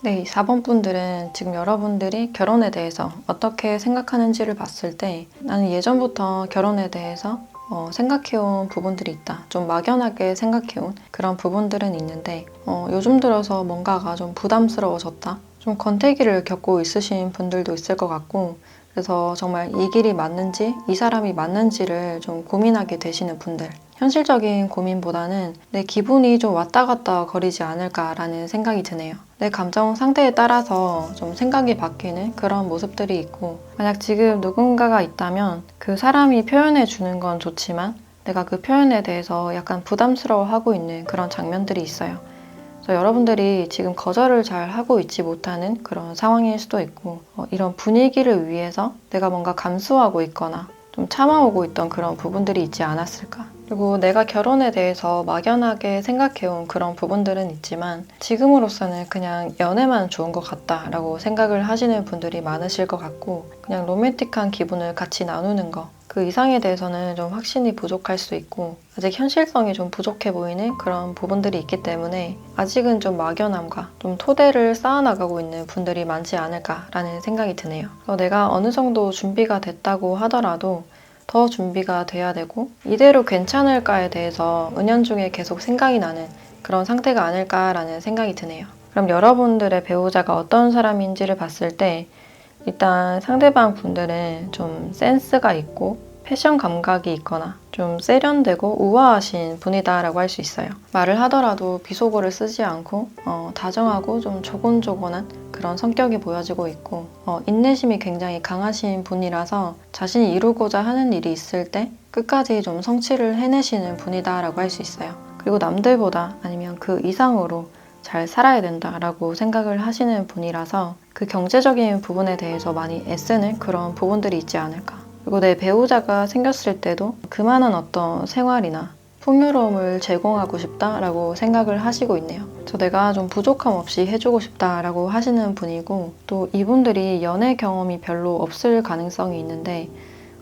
네, 4번 분들은 지금 여러분들이 결혼에 대해서 어떻게 생각하는지를 봤을 때 나는 예전부터 결혼에 대해서 생각해온 부분들이 있다. 좀 막연하게 생각해온 그런 부분들은 있는데 요즘 들어서 뭔가가 좀 부담스러워졌다. 좀 권태기를 겪고 있으신 분들도 있을 것 같고 그래서 정말 이 길이 맞는지 이 사람이 맞는지를 좀 고민하게 되시는 분들 현실적인 고민보다는 내 기분이 좀 왔다 갔다 거리지 않을까라는 생각이 드네요. 내 감정 상태에 따라서 좀 생각이 바뀌는 그런 모습들이 있고 만약 지금 누군가가 있다면 그 사람이 표현해 주는 건 좋지만 내가 그 표현에 대해서 약간 부담스러워하고 있는 그런 장면들이 있어요. 그래서 여러분들이 지금 거절을 잘 하고 있지 못하는 그런 상황일 수도 있고 이런 분위기를 위해서 내가 뭔가 감수하고 있거나 좀 참아오고 있던 그런 부분들이 있지 않았을까. 그리고 내가 결혼에 대해서 막연하게 생각해온 그런 부분들은 있지만 지금으로서는 그냥 연애만 좋은 것 같다라고 생각을 하시는 분들이 많으실 것 같고 그냥 로맨틱한 기분을 같이 나누는 거 그 이상에 대해서는 좀 확신이 부족할 수 있고 아직 현실성이 좀 부족해 보이는 그런 부분들이 있기 때문에 아직은 좀 막연함과 좀 토대를 쌓아나가고 있는 분들이 많지 않을까라는 생각이 드네요. 내가 어느 정도 준비가 됐다고 하더라도 더 준비가 돼야 되고 이대로 괜찮을까에 대해서 은연중에 계속 생각이 나는 그런 상태가 아닐까라는 생각이 드네요. 그럼 여러분들의 배우자가 어떤 사람인지를 봤을 때 일단 상대방 분들은 좀 센스가 있고 패션 감각이 있거나 좀 세련되고 우아하신 분이다라고 할 수 있어요. 말을 하더라도 비속어를 쓰지 않고 다정하고 좀 조곤조곤한 그런 성격이 보여지고 있고 인내심이 굉장히 강하신 분이라서 자신이 이루고자 하는 일이 있을 때 끝까지 좀 성취를 해내시는 분이다라고 할 수 있어요. 그리고 남들보다 아니면 그 이상으로 잘 살아야 된다라고 생각을 하시는 분이라서 그 경제적인 부분에 대해서 많이 애쓰는 그런 부분들이 있지 않을까. 그리고 내 배우자가 생겼을 때도 그만한 어떤 생활이나 풍요로움을 제공하고 싶다라고 생각을 하시고 있네요. 내가 좀 부족함 없이 해주고 싶다라고 하시는 분이고 또 이분들이 연애 경험이 별로 없을 가능성이 있는데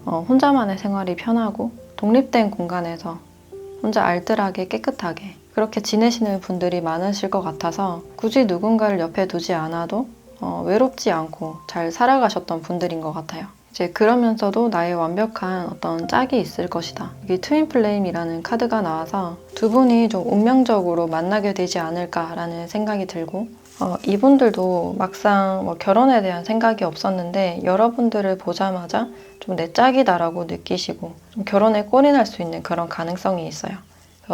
혼자만의 생활이 편하고 독립된 공간에서 혼자 알뜰하게 깨끗하게 그렇게 지내시는 분들이 많으실 것 같아서 굳이 누군가를 옆에 두지 않아도 외롭지 않고 잘 살아가셨던 분들인 것 같아요. 이제 그러면서도 나의 완벽한 어떤 짝이 있을 것이다. 이게 트윈 플레임이라는 카드가 나와서 두 분이 좀 운명적으로 만나게 되지 않을까라는 생각이 들고 이분들도 막상 결혼에 대한 생각이 없었는데 여러분들을 보자마자 좀 내 짝이다라고 느끼시고 좀 결혼에 꼴인할 수 있는 그런 가능성이 있어요.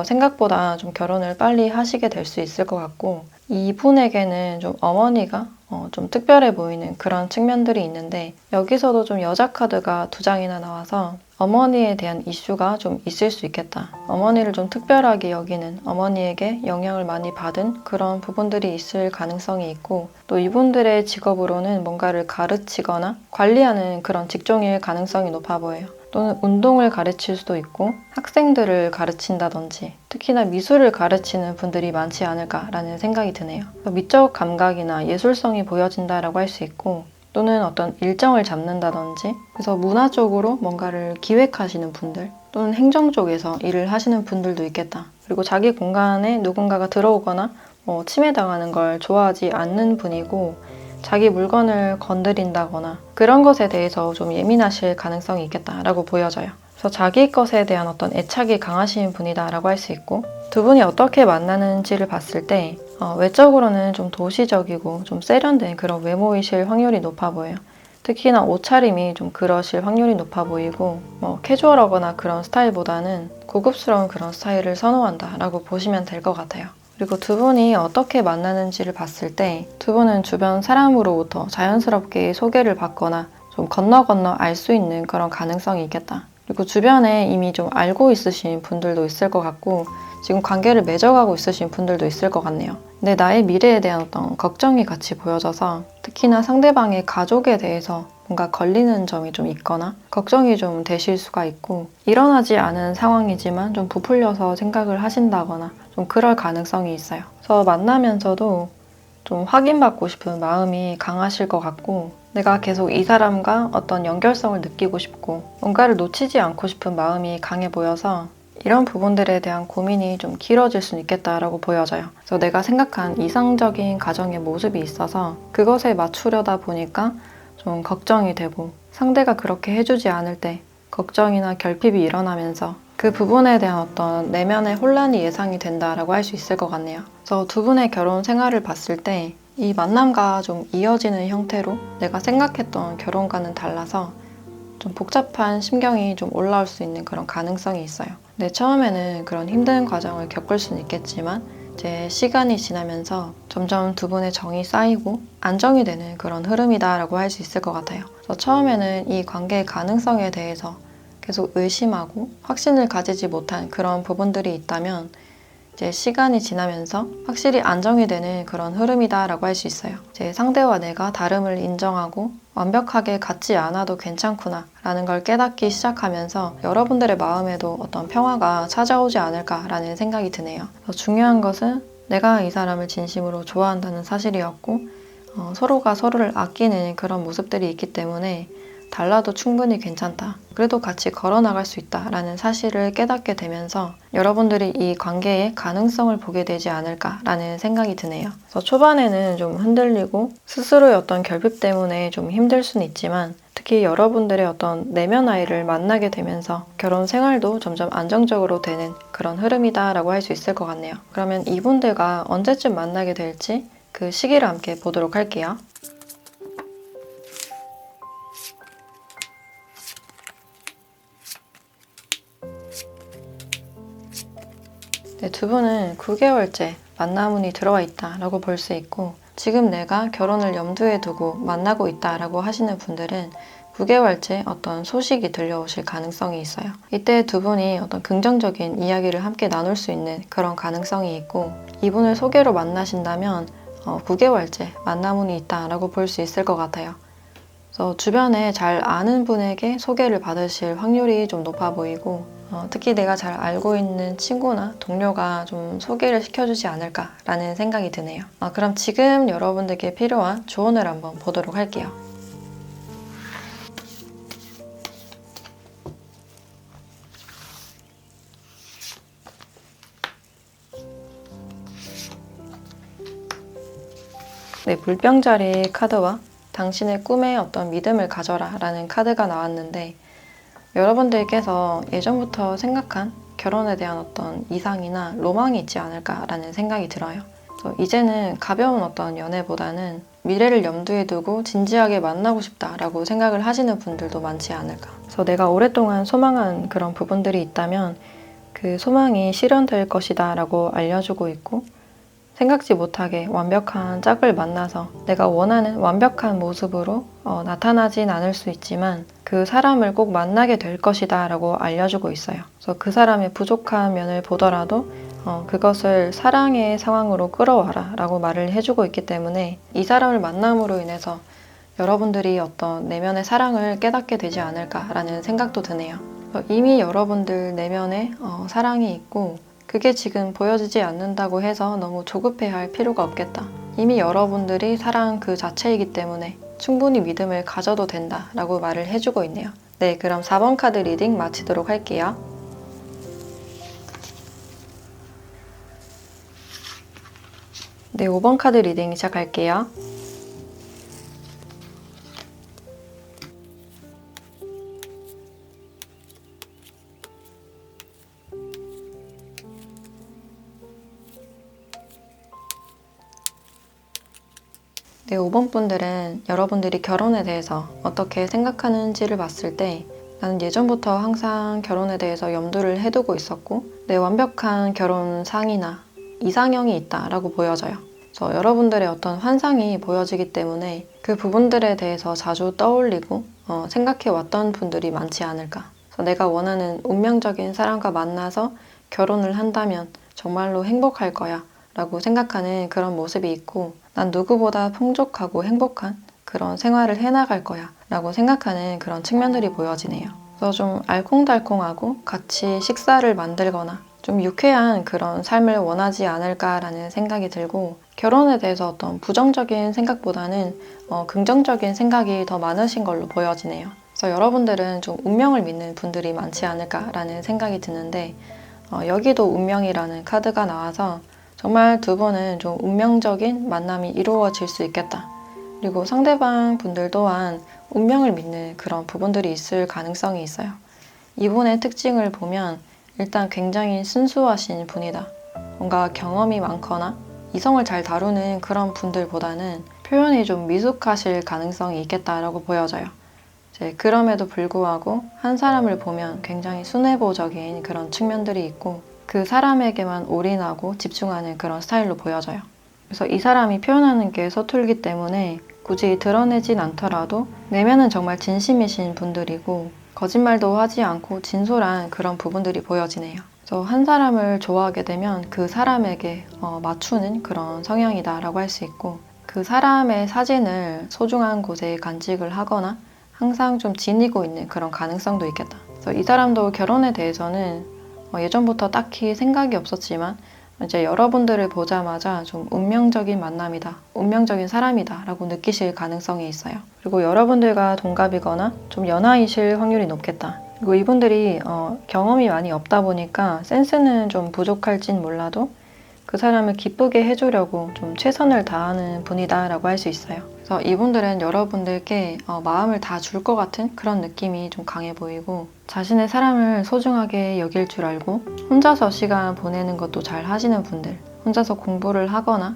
생각보다 좀 결혼을 빨리 하시게 될 수 있을 것 같고 이분에게는 좀 어머니가 좀 특별해 보이는 그런 측면들이 있는데 여기서도 좀 여자 카드가 2장이나 나와서 어머니에 대한 이슈가 좀 있을 수 있겠다. 어머니를 좀 특별하게 여기는 어머니에게 영향을 많이 받은 그런 부분들이 있을 가능성이 있고 또 이분들의 직업으로는 뭔가를 가르치거나 관리하는 그런 직종일 가능성이 높아 보여요. 또는 운동을 가르칠 수도 있고 학생들을 가르친다든지 특히나 미술을 가르치는 분들이 많지 않을까라는 생각이 드네요. 미적 감각이나 예술성이 보여진다라고 할 수 있고 또는 어떤 일정을 잡는다든지 그래서 문화적으로 뭔가를 기획하시는 분들 또는 행정 쪽에서 일을 하시는 분들도 있겠다. 그리고 자기 공간에 누군가가 들어오거나 침해당하는 걸 좋아하지 않는 분이고 자기 물건을 건드린다거나 그런 것에 대해서 좀 예민하실 가능성이 있겠다라고 보여져요. 그래서 자기 것에 대한 어떤 애착이 강하신 분이다라고 할 수 있고 두 분이 어떻게 만나는지를 봤을 때 외적으로는 좀 도시적이고 좀 세련된 그런 외모이실 확률이 높아 보여요. 특히나 옷차림이 좀 그러실 확률이 높아 보이고 캐주얼하거나 그런 스타일보다는 고급스러운 그런 스타일을 선호한다라고 보시면 될 것 같아요. 그리고 두 분이 어떻게 만나는지를 봤을 때 두 분은 주변 사람으로부터 자연스럽게 소개를 받거나 좀 건너 알 수 있는 그런 가능성이 있겠다. 그리고 주변에 이미 좀 알고 있으신 분들도 있을 것 같고 지금 관계를 맺어가고 있으신 분들도 있을 것 같네요. 근데 나의 미래에 대한 어떤 걱정이 같이 보여져서 특히나 상대방의 가족에 대해서 뭔가 걸리는 점이 좀 있거나 걱정이 좀 되실 수가 있고 일어나지 않은 상황이지만 좀 부풀려서 생각을 하신다거나 좀 그럴 가능성이 있어요. 그래서 만나면서도 좀 확인받고 싶은 마음이 강하실 것 같고 내가 계속 이 사람과 어떤 연결성을 느끼고 싶고 뭔가를 놓치지 않고 싶은 마음이 강해 보여서 이런 부분들에 대한 고민이 좀 길어질 수 있겠다라고 보여져요. 그래서 내가 생각한 이상적인 가정의 모습이 있어서 그것에 맞추려다 보니까 좀 걱정이 되고 상대가 그렇게 해주지 않을 때 걱정이나 결핍이 일어나면서 그 부분에 대한 어떤 내면의 혼란이 예상이 된다라고 할 수 있을 것 같네요. 그래서 두 분의 결혼 생활을 봤을 때 이 만남과 좀 이어지는 형태로 내가 생각했던 결혼과는 달라서 좀 복잡한 심경이 좀 올라올 수 있는 그런 가능성이 있어요. 근데 처음에는 그런 힘든 과정을 겪을 수는 있겠지만 이제 시간이 지나면서 점점 두 분의 정이 쌓이고 안정이 되는 그런 흐름이다라고 할 수 있을 것 같아요. 그래서 처음에는 이 관계의 가능성에 대해서 계속 의심하고 확신을 가지지 못한 그런 부분들이 있다면 이제 시간이 지나면서 확실히 안정이 되는 그런 흐름이다라고 할 수 있어요. 이제 상대와 내가 다름을 인정하고 완벽하게 같지 않아도 괜찮구나 라는 걸 깨닫기 시작하면서 여러분들의 마음에도 어떤 평화가 찾아오지 않을까라는 생각이 드네요. 중요한 것은 내가 이 사람을 진심으로 좋아한다는 사실이었고 서로가 서로를 아끼는 그런 모습들이 있기 때문에 달라도 충분히 괜찮다. 그래도 같이 걸어나갈 수 있다라는 사실을 깨닫게 되면서 여러분들이 이 관계의 가능성을 보게 되지 않을까라는 생각이 드네요. 그래서 초반에는 좀 흔들리고 스스로의 어떤 결핍 때문에 좀 힘들 수는 있지만 특히 여러분들의 어떤 내면 아이를 만나게 되면서 결혼 생활도 점점 안정적으로 되는 그런 흐름이다라고 할 수 있을 것 같네요. 그러면 이분들과 언제쯤 만나게 될지 그 시기를 함께 보도록 할게요. 네, 두 분은 9개월째 만남운이 들어와 있다라고 볼 수 있고 지금 내가 결혼을 염두에 두고 만나고 있다라고 하시는 분들은 9개월째 어떤 소식이 들려오실 가능성이 있어요. 이때 두 분이 어떤 긍정적인 이야기를 함께 나눌 수 있는 그런 가능성이 있고 이분을 소개로 만나신다면 9개월째 만남운이 있다라고 볼 수 있을 것 같아요. 그래서 주변에 잘 아는 분에게 소개를 받으실 확률이 좀 높아 보이고 특히 내가 잘 알고 있는 친구나 동료가 좀 소개를 시켜주지 않을까라는 생각이 드네요. 그럼 지금 여러분들께 필요한 조언을 한번 보도록 할게요. 네, 물병자리 카드와 당신의 꿈에 어떤 믿음을 가져라 라는 카드가 나왔는데 여러분들께서 예전부터 생각한 결혼에 대한 어떤 이상이나 로망이 있지 않을까라는 생각이 들어요. 그래서 이제는 가벼운 어떤 연애보다는 미래를 염두에 두고 진지하게 만나고 싶다라고 생각을 하시는 분들도 많지 않을까. 그래서 내가 오랫동안 소망한 그런 부분들이 있다면 그 소망이 실현될 것이다 라고 알려주고 있고 생각지 못하게 완벽한 짝을 만나서 내가 원하는 완벽한 모습으로 나타나진 않을 수 있지만 그 사람을 꼭 만나게 될 것이다 라고 알려주고 있어요. 그래서 그 사람의 부족한 면을 보더라도 그것을 사랑의 상황으로 끌어와라 라고 말을 해주고 있기 때문에 이 사람을 만남으로 인해서 여러분들이 어떤 내면의 사랑을 깨닫게 되지 않을까라는 생각도 드네요. 이미 여러분들 내면에 사랑이 있고 그게 지금 보여지지 않는다고 해서 너무 조급해할 필요가 없겠다. 이미 여러분들이 사랑 그 자체이기 때문에 충분히 믿음을 가져도 된다라고 말을 해주고 있네요. 네, 그럼 4번 카드 리딩 마치도록 할게요. 네, 5번 카드 리딩 시작할게요. 네, 5번 분들은 여러분들이 결혼에 대해서 어떻게 생각하는지를 봤을 때 나는 예전부터 항상 결혼에 대해서 염두를 해두고 있었고 내 완벽한 결혼상이나 이상형이 있다라고 보여져요. 그래서 여러분들의 어떤 환상이 보여지기 때문에 그 부분들에 대해서 자주 떠올리고 생각해 왔던 분들이 많지 않을까. 그래서 내가 원하는 운명적인 사람과 만나서 결혼을 한다면 정말로 행복할 거야 라고 생각하는 그런 모습이 있고, 난 누구보다 풍족하고 행복한 그런 생활을 해나갈 거야 라고 생각하는 그런 측면들이 보여지네요. 그래서 좀 알콩달콩하고 같이 식사를 만들거나 좀 유쾌한 그런 삶을 원하지 않을까라는 생각이 들고, 결혼에 대해서 어떤 부정적인 생각보다는 긍정적인 생각이 더 많으신 걸로 보여지네요. 그래서 여러분들은 좀 운명을 믿는 분들이 많지 않을까라는 생각이 드는데, 여기도 운명이라는 카드가 나와서 정말 두 분은 좀 운명적인 만남이 이루어질 수 있겠다. 그리고 상대방 분들 또한 운명을 믿는 그런 부분들이 있을 가능성이 있어요. 이분의 특징을 보면 일단 굉장히 순수하신 분이다. 뭔가 경험이 많거나 이성을 잘 다루는 그런 분들보다는 표현이 좀 미숙하실 가능성이 있겠다라고 보여져요. 그럼에도 불구하고 한 사람을 보면 굉장히 순애보적인 그런 측면들이 있고, 그 사람에게만 올인하고 집중하는 그런 스타일로 보여져요. 그래서 이 사람이 표현하는 게 서툴기 때문에 굳이 드러내진 않더라도 내면은 정말 진심이신 분들이고, 거짓말도 하지 않고 진솔한 그런 부분들이 보여지네요. 그래서 한 사람을 좋아하게 되면 그 사람에게 맞추는 그런 성향이다라고 할 수 있고, 그 사람의 사진을 소중한 곳에 간직을 하거나 항상 좀 지니고 있는 그런 가능성도 있겠다. 그래서 이 사람도 결혼에 대해서는 예전부터 딱히 생각이 없었지만 이제 여러분들을 보자마자 좀 운명적인 만남이다, 운명적인 사람이다 라고 느끼실 가능성이 있어요. 그리고 여러분들과 동갑이거나 좀 연하이실 확률이 높겠다. 그리고 이분들이 경험이 많이 없다 보니까 센스는 좀 부족할진 몰라도 그 사람을 기쁘게 해주려고 좀 최선을 다하는 분이다 라고 할 수 있어요. 그래서 이분들은 여러분들께 마음을 다 줄 것 같은 그런 느낌이 좀 강해 보이고, 자신의 사람을 소중하게 여길 줄 알고 혼자서 시간 보내는 것도 잘 하시는 분들, 혼자서 공부를 하거나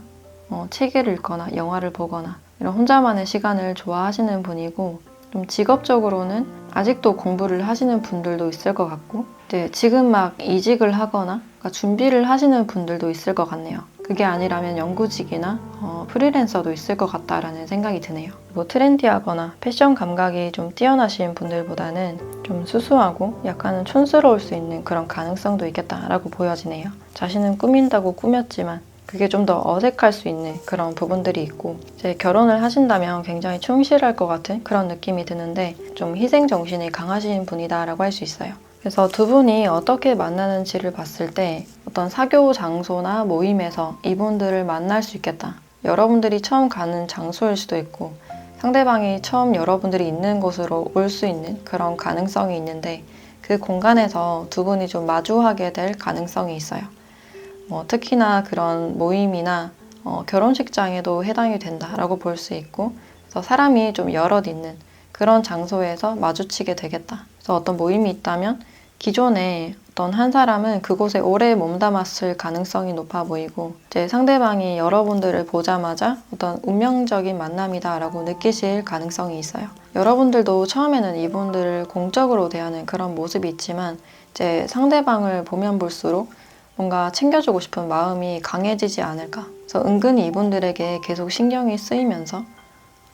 책을 읽거나 영화를 보거나 이런 혼자만의 시간을 좋아하시는 분이고, 좀 직업적으로는 아직도 공부를 하시는 분들도 있을 것 같고, 지금 막 이직을 하거나 준비를 하시는 분들도 있을 것 같네요. 그게 아니라면 연구직이나 프리랜서도 있을 것 같다라는 생각이 드네요. 그리고 트렌디하거나 패션 감각이 좀 뛰어나신 분들보다는 좀 수수하고 약간은 촌스러울 수 있는 그런 가능성도 있겠다라고 보여지네요. 자신은 꾸민다고 꾸몄지만 그게 좀 더 어색할 수 있는 그런 부분들이 있고, 이제 결혼을 하신다면 굉장히 충실할 것 같은 그런 느낌이 드는데, 좀 희생정신이 강하신 분이다라고 할 수 있어요. 그래서 두 분이 어떻게 만나는지를 봤을 때 어떤 사교 장소나 모임에서 이분들을 만날 수 있겠다. 여러분들이 처음 가는 장소일 수도 있고, 상대방이 처음 여러분들이 있는 곳으로 올 수 있는 그런 가능성이 있는데, 그 공간에서 두 분이 좀 마주하게 될 가능성이 있어요. 특히나 그런 모임이나 결혼식장에도 해당이 된다라고 볼 수 있고, 그래서 사람이 좀 여럿 있는 그런 장소에서 마주치게 되겠다. 그래서 어떤 모임이 있다면 기존에 어떤 한 사람은 그곳에 오래 몸담았을 가능성이 높아 보이고, 이제 상대방이 여러분들을 보자마자 어떤 운명적인 만남이다라고 느끼실 가능성이 있어요. 여러분들도 처음에는 이분들을 공적으로 대하는 그런 모습이 있지만, 이제 상대방을 보면 볼수록 뭔가 챙겨주고 싶은 마음이 강해지지 않을까. 그래서 은근히 이분들에게 계속 신경이 쓰이면서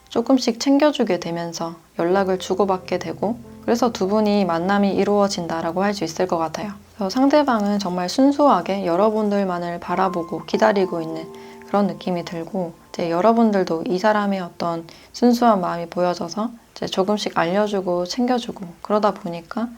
조금씩 챙겨주게 되면서 연락을 주고받게 되고, 그래서 두 분이 만남이 이루어진다라고 할 수 있을 것 같아요. 그래서 상대방은 정말 순수하게 여러분들만을 바라보고 기다리고 있는 그런 느낌이 들고, 이제 여러분들도 이 사람의 어떤 순수한 마음이 보여져서 이제 조금씩 알려주고 챙겨주고 그러다 보니까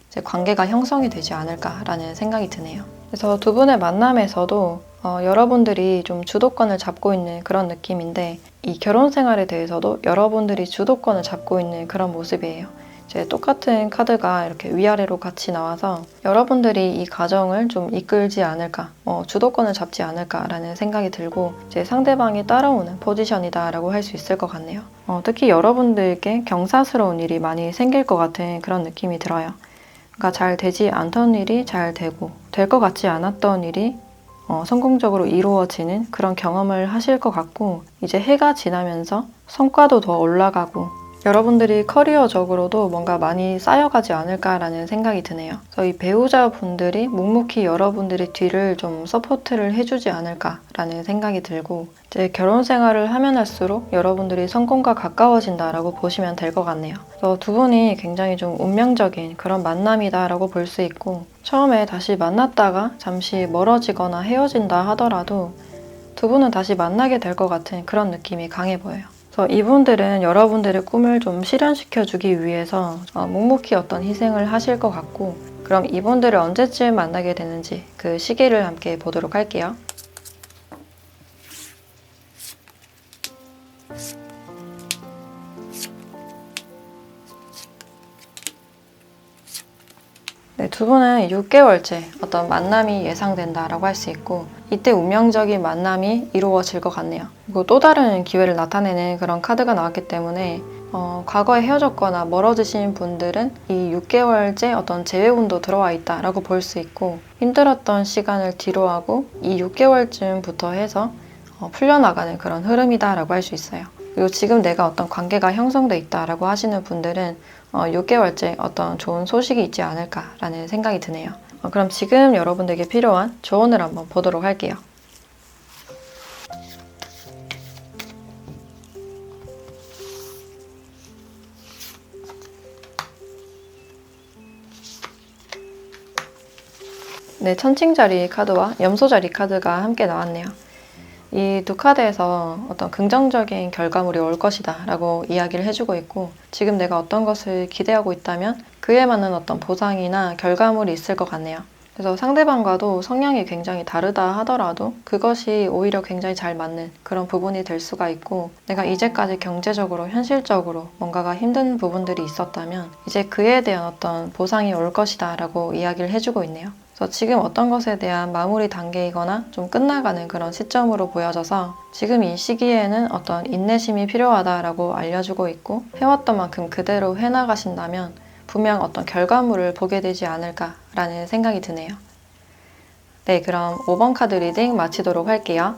이제 관계가 형성이 되지 않을까라는 생각이 드네요. 그래서 두 분의 만남에서도 여러분들이 좀 주도권을 잡고 있는 그런 느낌인데, 이 결혼 생활에 대해서도 여러분들이 주도권을 잡고 있는 그런 모습이에요. 이제 똑같은 카드가 이렇게 위아래로 같이 나와서 여러분들이 이 가정을 좀 이끌지 않을까, 주도권을 잡지 않을까라는 생각이 들고, 이제 상대방이 따라오는 포지션이다라고 할 수 있을 것 같네요. 특히 여러분들께 경사스러운 일이 많이 생길 것 같은 그런 느낌이 들어요. 그러니까 잘 되지 않던 일이 잘 되고, 될 것 같지 않았던 일이 성공적으로 이루어지는 그런 경험을 하실 것 같고, 이제 해가 지나면서 성과도 더 올라가고 여러분들이 커리어적으로도 뭔가 많이 쌓여가지 않을까라는 생각이 드네요. 그래서 이 배우자분들이 묵묵히 여러분들의 뒤를 좀 서포트를 해주지 않을까라는 생각이 들고, 이제 결혼 생활을 하면 할수록 여러분들이 성공과 가까워진다라고 보시면 될 것 같네요. 그래서 두 분이 굉장히 좀 운명적인 그런 만남이다라고 볼 수 있고, 처음에 다시 만났다가 잠시 멀어지거나 헤어진다 하더라도 두 분은 다시 만나게 될 것 같은 그런 느낌이 강해 보여요. 그래서 이분들은 여러분들의 꿈을 좀 실현시켜주기 위해서 묵묵히 어떤 희생을 하실 것 같고, 그럼 이분들을 언제쯤 만나게 되는지 그 시기를 함께 보도록 할게요. 네, 두 분은 6개월째 어떤 만남이 예상된다라고 할 수 있고, 이때 운명적인 만남이 이루어질 것 같네요. 그리고 또 다른 기회를 나타내는 그런 카드가 나왔기 때문에 과거에 헤어졌거나 멀어지신 분들은 이 6개월째 어떤 재회운도 들어와 있다라고 볼 수 있고, 힘들었던 시간을 뒤로하고 이 6개월쯤부터 해서 풀려나가는 그런 흐름이다라고 할 수 있어요. 그리고 지금 내가 어떤 관계가 형성돼 있다라고 하시는 분들은 6개월째 어떤 좋은 소식이 있지 않을까라는 생각이 드네요. 그럼 지금 여러분들에게 필요한 조언을 한번 보도록 할게요. 네, 천칭자리 카드와 염소자리 카드가 함께 나왔네요. 이 두 카드에서 어떤 긍정적인 결과물이 올 것이다 라고 이야기를 해주고 있고, 지금 내가 어떤 것을 기대하고 있다면 그에 맞는 어떤 보상이나 결과물이 있을 것 같네요. 그래서 상대방과도 성향이 굉장히 다르다 하더라도 그것이 오히려 굉장히 잘 맞는 그런 부분이 될 수가 있고, 내가 이제까지 경제적으로 현실적으로 뭔가가 힘든 부분들이 있었다면 이제 그에 대한 어떤 보상이 올 것이다 라고 이야기를 해주고 있네요. 그래서 지금 어떤 것에 대한 마무리 단계이거나 좀 끝나가는 그런 시점으로 보여져서 지금 이 시기에는 어떤 인내심이 필요하다라고 알려주고 있고, 해왔던 만큼 그대로 해나가신다면 분명 어떤 결과물을 보게 되지 않을까라는 생각이 드네요. 네, 그럼 5번 카드 리딩 마치도록 할게요.